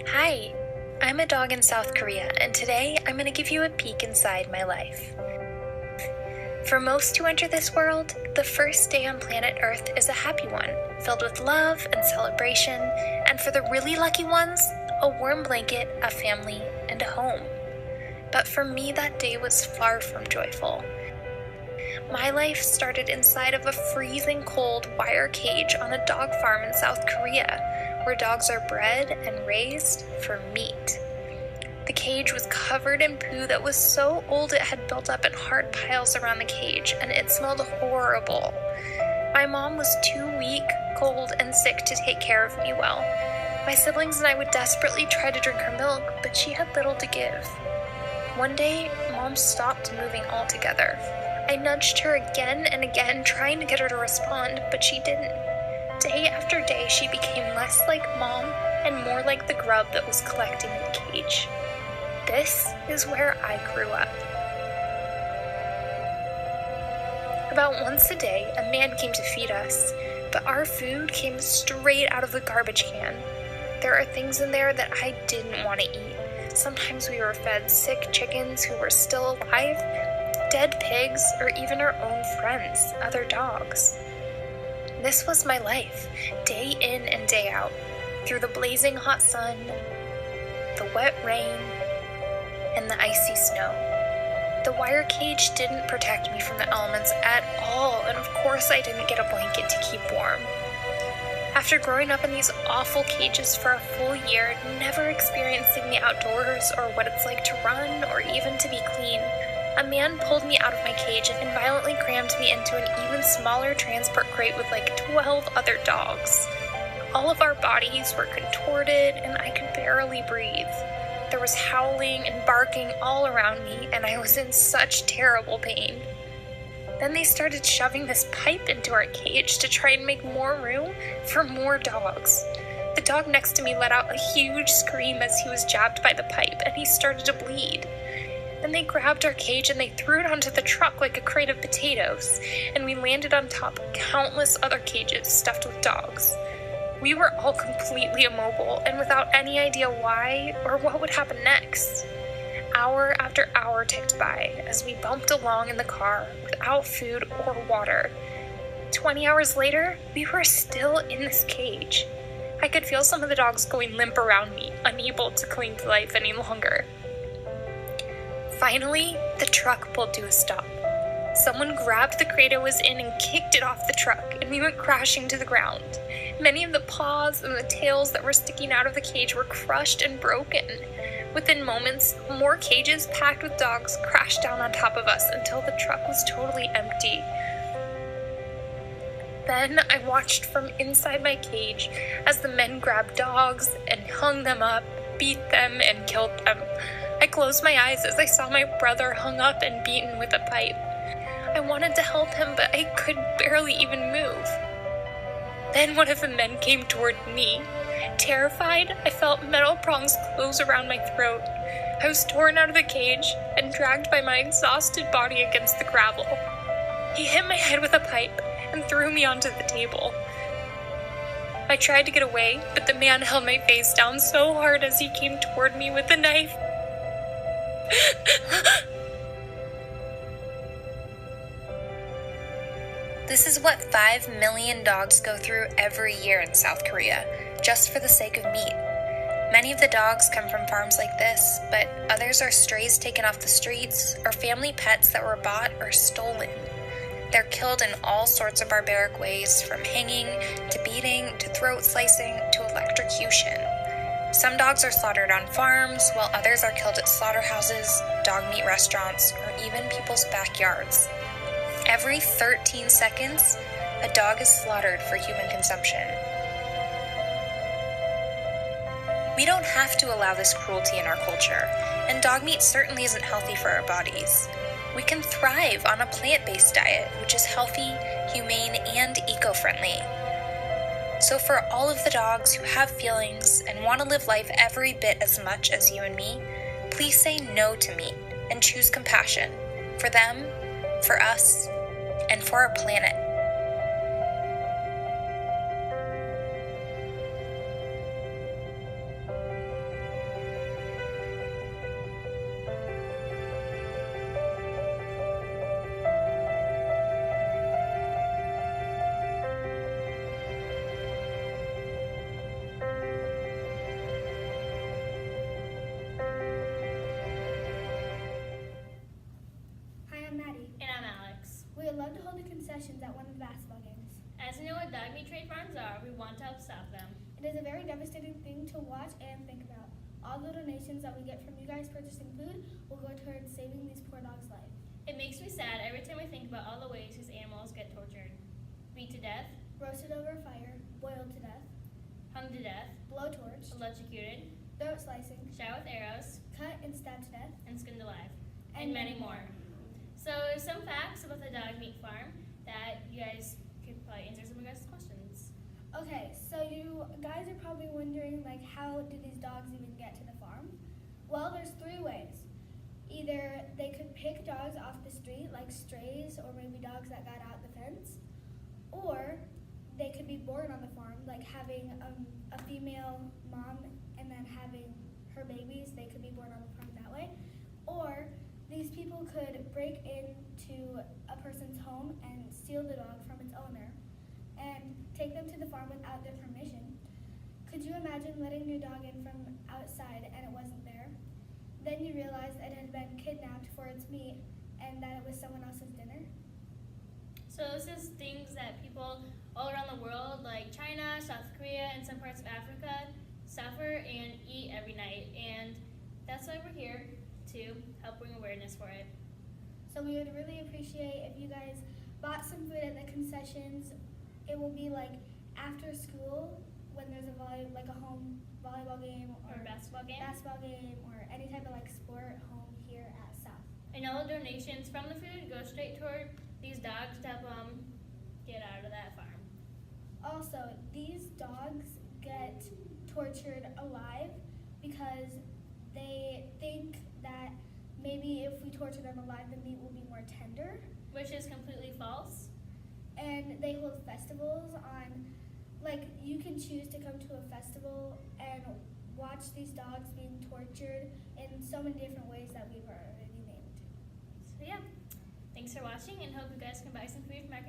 Hi, I'm a dog in South Korea, and today I'm going to give you a peek inside my life. For most who enter this world, the first day on planet Earth is a happy one, filled with love and celebration, and for the really lucky ones, a warm blanket, a family, and a home. But for me, that day was far from joyful. My life started inside of a freezing cold wire cage on a dog farm in South Korea, where dogs are bred and raised for meat. The cage was covered in poo that was so old it had built up in hard piles around the cage, and it smelled horrible. My mom was too weak, cold, and sick to take care of me well. My siblings and I would desperately try to drink her milk, but she had little to give. One day, Mom stopped moving altogether. I nudged her again and again, trying to get her to respond, but she didn't. Day after day, she became less like Mom and more like the grub that was collecting in the cage. This is where I grew up. About once a day, a man came to feed us, but our food came straight out of the garbage can. There are things in there that I didn't want to eat. Sometimes we were fed sick chickens who were still alive, dead pigs, or even our own friends, other dogs. This was my life, day in and day out, through the blazing hot sun, the wet rain, and the icy snow. The wire cage didn't protect me from the elements at all, and of course I didn't get a blanket to keep warm. After growing up in these awful cages for a full year, never experiencing the outdoors or what it's like to run or even to be clean, a man pulled me out of my cage and violently crammed me into an even smaller transport crate with like 12 other dogs. All of our bodies were contorted and I could barely breathe. There was howling and barking all around me, and I was in such terrible pain. Then they started shoving this pipe into our cage to try and make more room for more dogs. The dog next to me let out a huge scream as he was jabbed by the pipe, and he started to bleed. Then they grabbed our cage and they threw it onto the truck like a crate of potatoes, and we landed on top of countless other cages stuffed with dogs. We were all completely immobile and without any idea why or what would happen next. Hour after hour ticked by as we bumped along in the car without food or water. 20 hours later, we were still in this cage. I could feel some of the dogs going limp around me, unable to cling to life any longer. Finally, the truck pulled to a stop. Someone grabbed the crate I was in and kicked it off the truck, and we went crashing to the ground. Many of the paws and the tails that were sticking out of the cage were crushed and broken. Within moments, more cages packed with dogs crashed down on top of us until the truck was totally empty. Then I watched from inside my cage as the men grabbed dogs and hung them up, beat them, and killed them. I closed my eyes as I saw my brother hung up and beaten with a pipe. I wanted to help him, but I could barely even move. Then one of the men came toward me. Terrified, I felt metal prongs close around my throat. I was torn out of the cage and dragged by my exhausted body against the gravel. He hit my head with a pipe and threw me onto the table. I tried to get away, but the man held my face down so hard as he came toward me with the knife. This is what 5 million dogs go through every year in South Korea, just for the sake of meat. Many of the dogs come from farms like this, but others are strays taken off the streets or family pets that were bought or stolen. They're killed in all sorts of barbaric ways, from hanging to beating to throat slicing to electrocution. Some dogs are slaughtered on farms, while others are killed at slaughterhouses, dog meat restaurants, or even people's backyards. Every 13 seconds, a dog is slaughtered for human consumption. We don't have to allow this cruelty in our culture, and dog meat certainly isn't healthy for our bodies. We can thrive on a plant-based diet, which is healthy, humane, and eco-friendly. So for all of the dogs who have feelings and want to live life every bit as much as you and me, please say no to meat and choose compassion for them, for us, and for our planet. concessions at one of the basketball games. As you know what dog meat trade farms are, we want to help stop them. It is a very devastating thing to watch and think about. All the donations that we get from you guys purchasing food will go towards saving these poor dogs' lives. It makes me sad every time I think about all the ways these animals get tortured. Beat to death, Roasted over fire, boiled to death, hung to death, blowtorched, electrocuted, throat slicing, shot with arrows, cut and stabbed to death, and skinned alive, and many more. So some facts about the dog meat farm that you guys could probably answer some of your guys' questions. Okay, so you guys are probably wondering, like, how do these dogs even get to the farm? Well, there's 3 ways. Either they could pick dogs off the street, like strays, or maybe dogs that got out the fence, or they could be born on the farm, like having a female mom and then having her babies. They could be born on the farm that way. Or these people could break into a person's home and steal the dog from its owner and take them to the farm without their permission. Could you imagine letting your dog in from outside and it wasn't there? Then you realize it had been kidnapped for its meat and that it was someone else's dinner. So this is things that people all around the world, like China, South Korea, and some parts of Africa, suffer and eat every night. And that's why we're here, to help bring awareness for it. So we would really appreciate if you guys bought some food at the concessions. It will be like after school when there's a home volleyball game Or a basketball game. or any type of like sport home here at South. And all the donations from the food go straight toward these dogs to help them get out of that farm. Also, these dogs get tortured alive because they think that maybe if we torture them alive, the meat will be more tender. Which is completely false. And they hold festivals on, like, you can choose to come to a festival and watch these dogs being tortured in so many different ways that we've already named. So yeah, thanks for watching and hope you guys can buy some food from our